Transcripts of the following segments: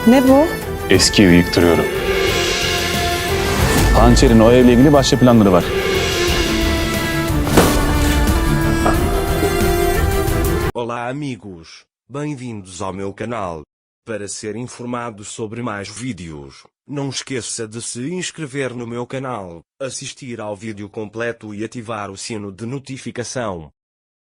Ne bu? Eski evi yıktırıyorum. Hançer'in o evle ilgili başka planları var. Olá amigos, bem-vindos ao meu canal. Para ser informado sobre mais vídeos, não esqueça de se inscrever no meu canal, assistir ao vídeo completo e ativar o sino de notificação.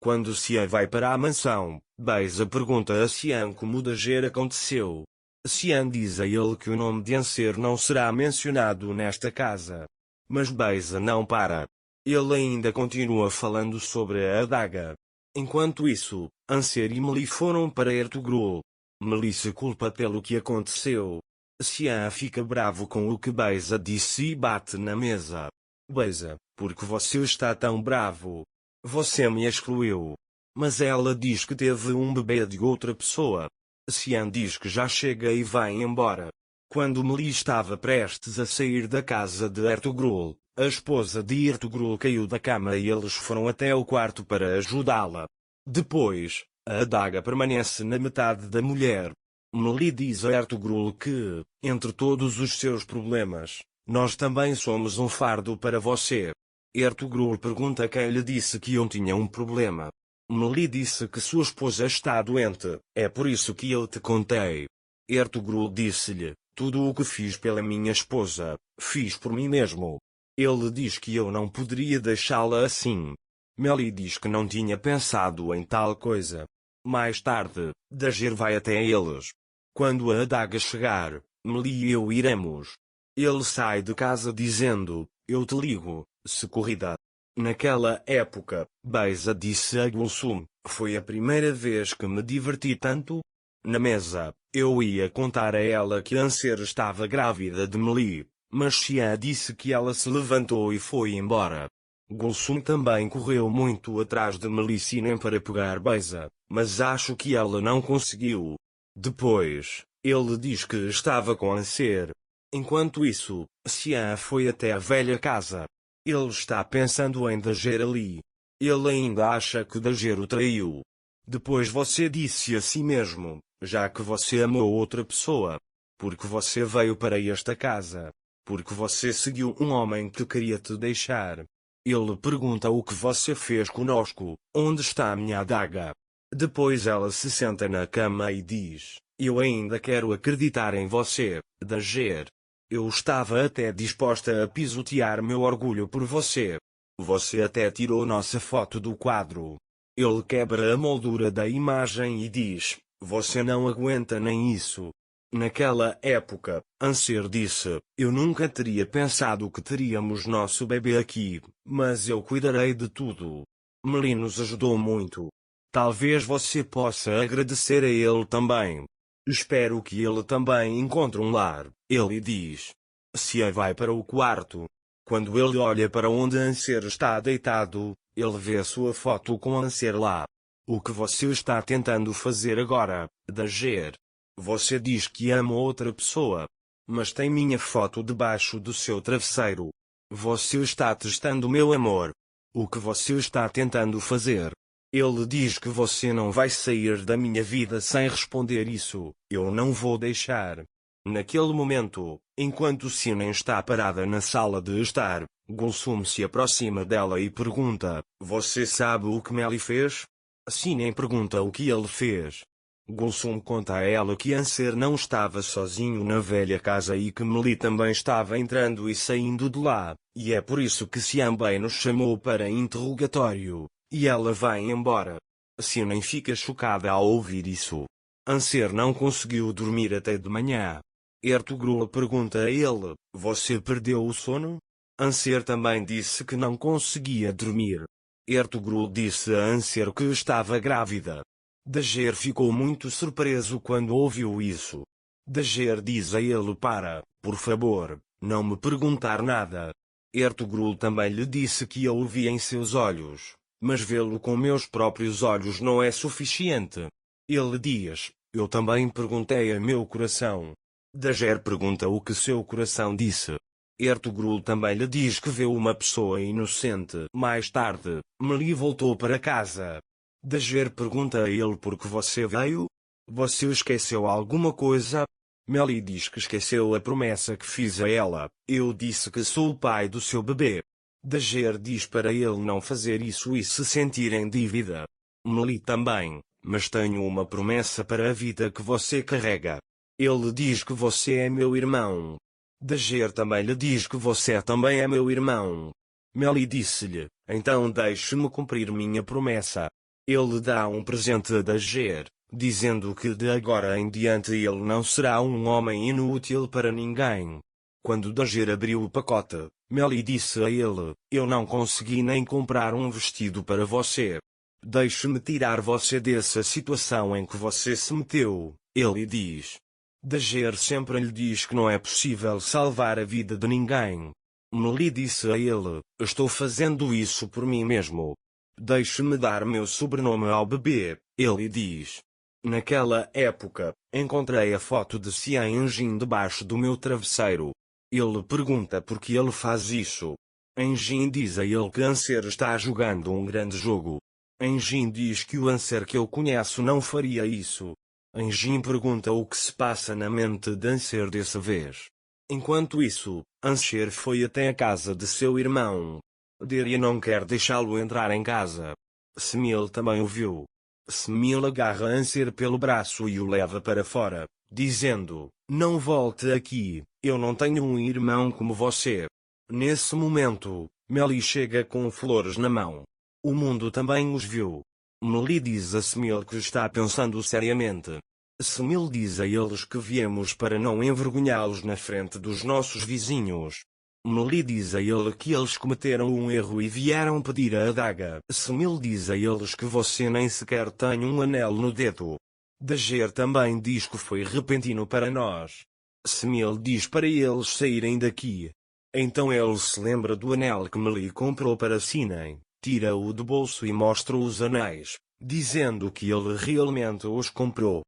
Quando Cian vai para a mansão, Beisa pergunta a Cian como o Dager aconteceu. Cian diz a ele que o nome de Anser não será mencionado nesta casa. Mas Beisa não para. Ele ainda continua falando sobre a adaga. Enquanto isso, Anser e Meli foram para Ertugrul. Meli se culpa pelo que aconteceu. Cian fica bravo com o que Beisa disse e bate na mesa. Beisa, por que você está tão bravo? Você me excluiu. Mas ela diz que teve um bebê de outra pessoa. Cian diz que já chega e vai embora. Quando Meli estava prestes a sair da casa de Ertugrul, a esposa de Ertugrul caiu da cama e eles foram até o quarto para ajudá-la. Depois, a adaga permanece na metade da mulher. Meli diz a Ertugrul que, entre todos os seus problemas, nós também somos um fardo para você. Ertugrul pergunta quem lhe disse que eu tinha um problema. Meli disse que sua esposa está doente, é por isso que eu te contei. Ertugrul disse-lhe, tudo o que fiz pela minha esposa, fiz por mim mesmo. Ele diz que eu não poderia deixá-la assim. Meli diz que não tinha pensado em tal coisa. Mais tarde, Dager vai até eles. Quando a adaga chegar, Meli e eu iremos. Ele sai de casa dizendo, eu te ligo, se corrida. Naquela época, Beisa disse a Gulsum, foi a primeira vez que me diverti tanto. Na mesa, eu ia contar a ela que Anser estava grávida de Meli, mas Cian disse que ela se levantou e foi embora. Gulsum também correu muito atrás de Melicinem para pegar Beisa, mas acho que ela não conseguiu. Depois, ele diz que estava com Anser. Enquanto isso, Cian foi até a velha casa. Ele está pensando em Dager ali. Ele ainda acha que Dager o traiu. Depois você disse a si mesmo, já que você amou outra pessoa. Porque você veio para esta casa. Porque você seguiu um homem que queria te deixar. Ele pergunta o que você fez conosco, onde está a minha adaga? Depois ela se senta na cama e diz, eu ainda quero acreditar em você, Dager. Eu estava até disposta a pisotear meu orgulho por você. Você até tirou nossa foto do quadro. Ele quebra a moldura da imagem e diz, você não aguenta nem isso. Naquela época, Anser disse, eu nunca teria pensado que teríamos nosso bebê aqui, mas eu cuidarei de tudo. Meli nos ajudou muito. Talvez você possa agradecer a ele também. Espero que ele também encontre um lar, ele diz. Cian vai para o quarto. Quando ele olha para onde Anser está deitado, ele vê sua foto com Anser lá. O que você está tentando fazer agora, Dager? Você diz que ama outra pessoa, mas tem minha foto debaixo do seu travesseiro. Você está testando meu amor. O que você está tentando fazer? Ele diz que você não vai sair da minha vida sem responder isso. Eu não vou deixar. Naquele momento, enquanto Sinem está parada na sala de estar, Gulsum se aproxima dela e pergunta, você sabe o que Meli fez? Sinem pergunta o que ele fez. Gulsum conta a ela que Anser não estava sozinho na velha casa e que Meli também estava entrando e saindo de lá, e é por isso que Cian bem nos chamou para interrogatório. E ela vai embora. Sinem fica chocada ao ouvir isso. Anser não conseguiu dormir até de manhã. Ertugrul pergunta a ele, você perdeu o sono? Anser também disse que não conseguia dormir. Ertugrul disse a Anser que estava grávida. Dager ficou muito surpreso quando ouviu isso. Dager diz a ele para, por favor, não me perguntar nada. Ertugrul também lhe disse que a ouvi em seus olhos. Mas vê-lo com meus próprios olhos não é suficiente. Ele diz, eu também perguntei a meu coração. Dager pergunta o que seu coração disse. Ertugrul também lhe diz que vê uma pessoa inocente. Mais tarde, Meli voltou para casa. Dager pergunta a ele por que você veio? Você esqueceu alguma coisa? Melly diz que esqueceu a promessa que fiz a ela. Eu disse que sou o pai do seu bebê. Dager diz para ele não fazer isso e se sentir em dívida. Melly também, mas tenho uma promessa para a vida que você carrega. Ele diz que você é meu irmão. Dager também lhe diz que você também é meu irmão. Melly disse-lhe, então deixe-me cumprir minha promessa. Ele dá um presente a Dager, dizendo que de agora em diante ele não será um homem inútil para ninguém. Quando Dager abriu o pacote, Melly disse a ele, eu não consegui nem comprar um vestido para você. Deixe-me tirar você dessa situação em que você se meteu, ele diz. Dager sempre lhe diz que não é possível salvar a vida de ninguém. Melly disse a ele, estou fazendo isso por mim mesmo. Deixe-me dar meu sobrenome ao bebê, ele diz. Naquela época, encontrei a foto de Xian Enjin debaixo do meu travesseiro. Ele pergunta por que ele faz isso. Enjin diz a ele que Anser está jogando um grande jogo. Enjin diz que o Anser que eu conheço não faria isso. Enjin pergunta o que se passa na mente de Anser dessa vez. Enquanto isso, Anser foi até a casa de seu irmão. Deria não quer deixá-lo entrar em casa. Smil também o viu. Smil agarra Anser pelo braço e o leva para fora, dizendo, não volte aqui, eu não tenho um irmão como você. Nesse momento, Melly chega com flores na mão. O mundo também os viu. Melly diz a Smil que está pensando seriamente. Smil diz a eles que viemos para não envergonhá-los na frente dos nossos vizinhos. Melly diz a ele que eles cometeram um erro e vieram pedir a adaga. Smil diz a eles que você nem sequer tem um anel no dedo. Dager também diz que foi repentino para nós. Smil diz para eles saírem daqui. Então ele se lembra do anel que Melly comprou para Sinem, tira-o do bolso e mostra os anéis, dizendo que ele realmente os comprou.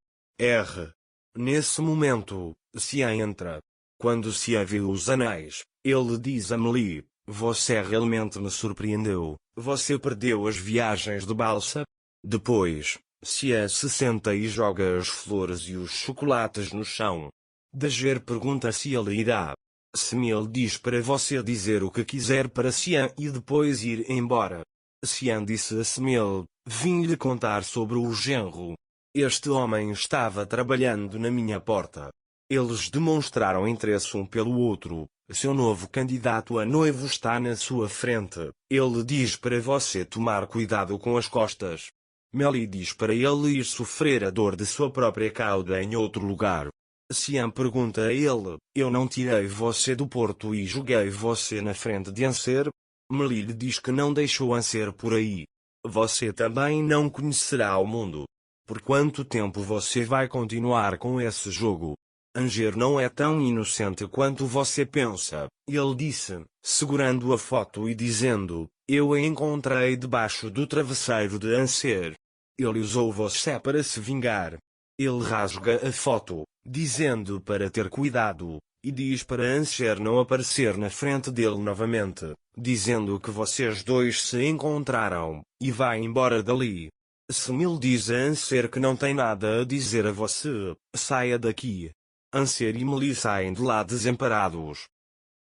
Nesse momento, Xian entra. Quando Xian viu os anéis, ele diz a Melly, você realmente me surpreendeu, você perdeu as viagens de balsa? Depois, Xian se senta e joga as flores e os chocolates no chão. Dager pergunta se ele irá. Smil diz para você dizer o que quiser para Xian e depois ir embora. Xian disse a Smil, vim lhe contar sobre o genro. Este homem estava trabalhando na minha porta. Eles demonstraram interesse um pelo outro. Seu novo candidato a noivo está na sua frente. Ele diz para você tomar cuidado com as costas. Melly diz para ele ir sofrer a dor de sua própria cauda em outro lugar. Xian pergunta a ele, eu não tirei você do porto e joguei você na frente de Anser? Melly lhe diz que não deixou Anser por aí. Você também não conhecerá o mundo. Por quanto tempo você vai continuar com esse jogo? Anger não é tão inocente quanto você pensa, ele disse, segurando a foto e dizendo, eu a encontrei debaixo do travesseiro de Anser. Ele usou você para se vingar. Ele rasga a foto, dizendo para ter cuidado, e diz para Anser não aparecer na frente dele novamente, dizendo que vocês dois se encontraram, e vai embora dali. Smil diz a Anser que não tem nada a dizer a você, saia daqui. Anser e Melly saem de lá desamparados.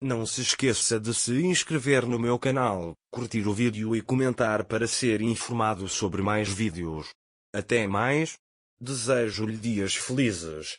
Não se esqueça de se inscrever no meu canal, curtir o vídeo e comentar para ser informado sobre mais vídeos. Até mais. Desejo-lhe dias felizes.